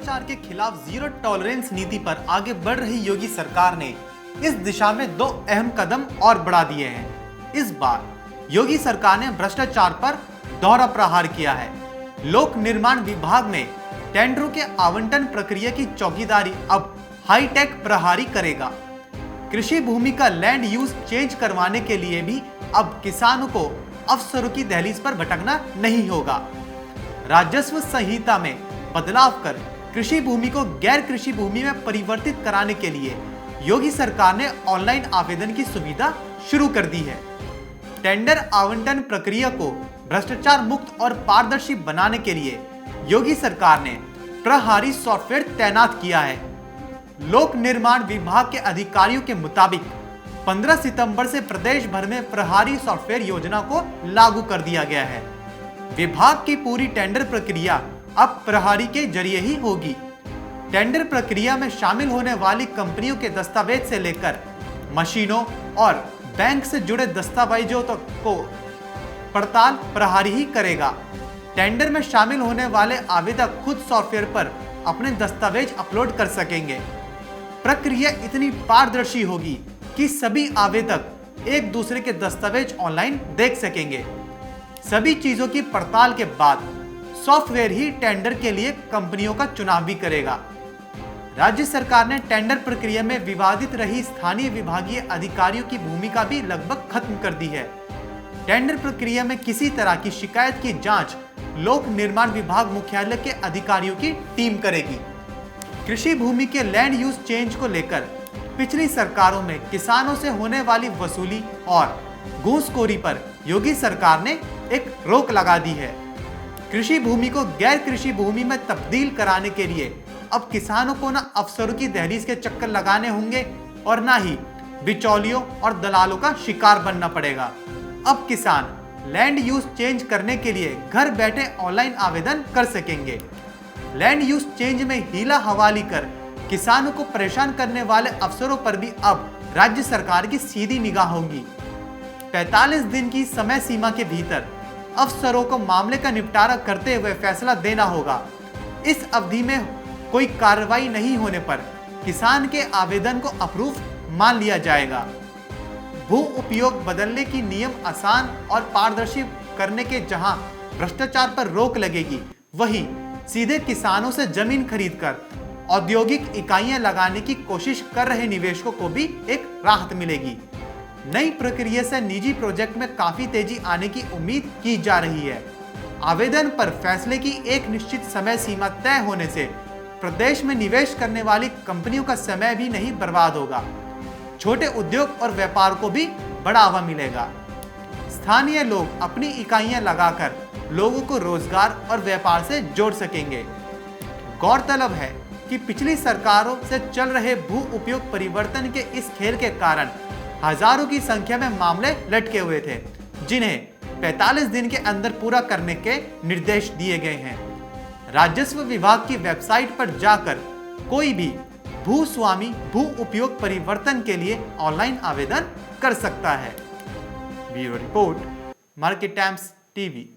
भ्रष्टाचार के खिलाफ जीरो टॉलरेंस नीति पर आगे बढ़ रही योगी सरकार ने इस दिशा में दो अहम कदम और बढ़ा दिए हैं। इस बार योगी सरकार ने भ्रष्टाचार पर दोहरा प्रहार किया है। लोक निर्माण विभाग में टेंडरों के आवंटन प्रक्रिया की चौकीदारी अब हाईटेक प्रहारी करेगा। कृषि भूमि का लैंड यूज चेंज करवाने के लिए भी अब किसानों को अफसरों की दहलीज पर भटकना नहीं होगा। राजस्व संहिता में बदलाव कर कृषि भूमि को गैर कृषि भूमि में परिवर्तित कराने के लिए योगी सरकार ने ऑनलाइन आवेदन की सुविधा शुरू कर दी है। टेंडर आवंटन प्रक्रिया को भ्रष्टाचार मुक्त और पारदर्शी बनाने के लिए योगी सरकार ने प्रहारी सॉफ्टवेयर तैनात किया है। लोक निर्माण विभाग के अधिकारियों के मुताबिक 15 सितंबर से प्रदेश भर में प्रहारी सॉफ्टवेयर योजना को लागू कर दिया गया है। विभाग की पूरी टेंडर प्रक्रिया अब प्रहारी के जरिए ही होगी। टेंडर प्रक्रिया में शामिल होने वाली कंपनियों के दस्तावेज से लेकर मशीनों और बैंक से जुड़े दस्तावेजों तक को पड़ताल प्रहारी ही करेगा। टेंडर में शामिल होने वाले आवेदक खुद सॉफ्टवेयर पर अपने दस्तावेज अपलोड कर सकेंगे। प्रक्रिया इतनी पारदर्शी होगी कि सभी आवेदक एक दूसरे के दस्तावेज ऑनलाइन देख सकेंगे। सभी चीजों की पड़ताल के बाद सॉफ्टवेयर ही टेंडर के लिए कंपनियों का चुनाव भी करेगा। राज्य सरकार ने टेंडर प्रक्रिया में विवादित रही स्थानीय विभागीय अधिकारियों की भूमिका भी लगभग खत्म कर दी है। टेंडर प्रक्रिया में किसी तरह की शिकायत की जांच लोक निर्माण विभाग मुख्यालय के अधिकारियों की टीम करेगी। कृषि भूमि के लैंड यूज चेंज को लेकर पिछली सरकारों में किसानों से होने वाली वसूली और घूसखोरी पर योगी सरकार ने एक रोक लगा दी है। कृषि भूमि को गैर कृषि भूमि में तब्दील कराने के लिए अब किसानों को न अफसरों की दहलीज के चक्कर लगाने होंगे और न ही बिचौलियों और दलालों का शिकार बनना पड़ेगा। अब किसान लैंड यूज चेंज करने के लिए घर बैठे ऑनलाइन आवेदन कर सकेंगे। लैंड यूज चेंज में हीला हवाली कर किसानों को परेशान करने वाले अफसरों पर भी अब राज्य सरकार की सीधी निगाह होगी। 45 दिन की समय सीमा के भीतर अफसरों को मामले का निपटारा करते हुए फैसला देना होगा। इस अवधि में कोई कार्रवाई नहीं होने पर किसान के आवेदन को अप्रूव मान लिया जाएगा। भू उपयोग बदलने की नियम आसान और पारदर्शी करने के जहां भ्रष्टाचार पर रोक लगेगी, वहीं सीधे किसानों से जमीन खरीदकर औद्योगिक इकाइयां लगाने की कोशिश कर रहे निवेशकों को भी एक राहत मिलेगी। नई प्रक्रिया से निजी प्रोजेक्ट में काफी तेजी आने की उम्मीद की जा रही है। आवेदन पर फैसले की एक निश्चित समय सीमा तय होने से प्रदेश में निवेश करने वाली कंपनियों का समय भी नहीं बर्बाद होगा। छोटे उद्योग और व्यापार को भी बढ़ावा मिलेगा। स्थानीय लोग अपनी इकाइयां लगाकर लोगों को रोजगार और व्यापार से जोड़ सकेंगे। गौरतलब है कि पिछली सरकारों से चल रहे भू उपयोग परिवर्तन के इस खेल के कारण हजारों की संख्या में मामले लटके हुए थे, जिन्हें 45 दिन के अंदर पूरा करने के निर्देश दिए गए हैं। राजस्व विभाग की वेबसाइट पर जाकर कोई भी भू स्वामी भू उपयोग परिवर्तन के लिए ऑनलाइन आवेदन कर सकता है। Bureau report, market times TV.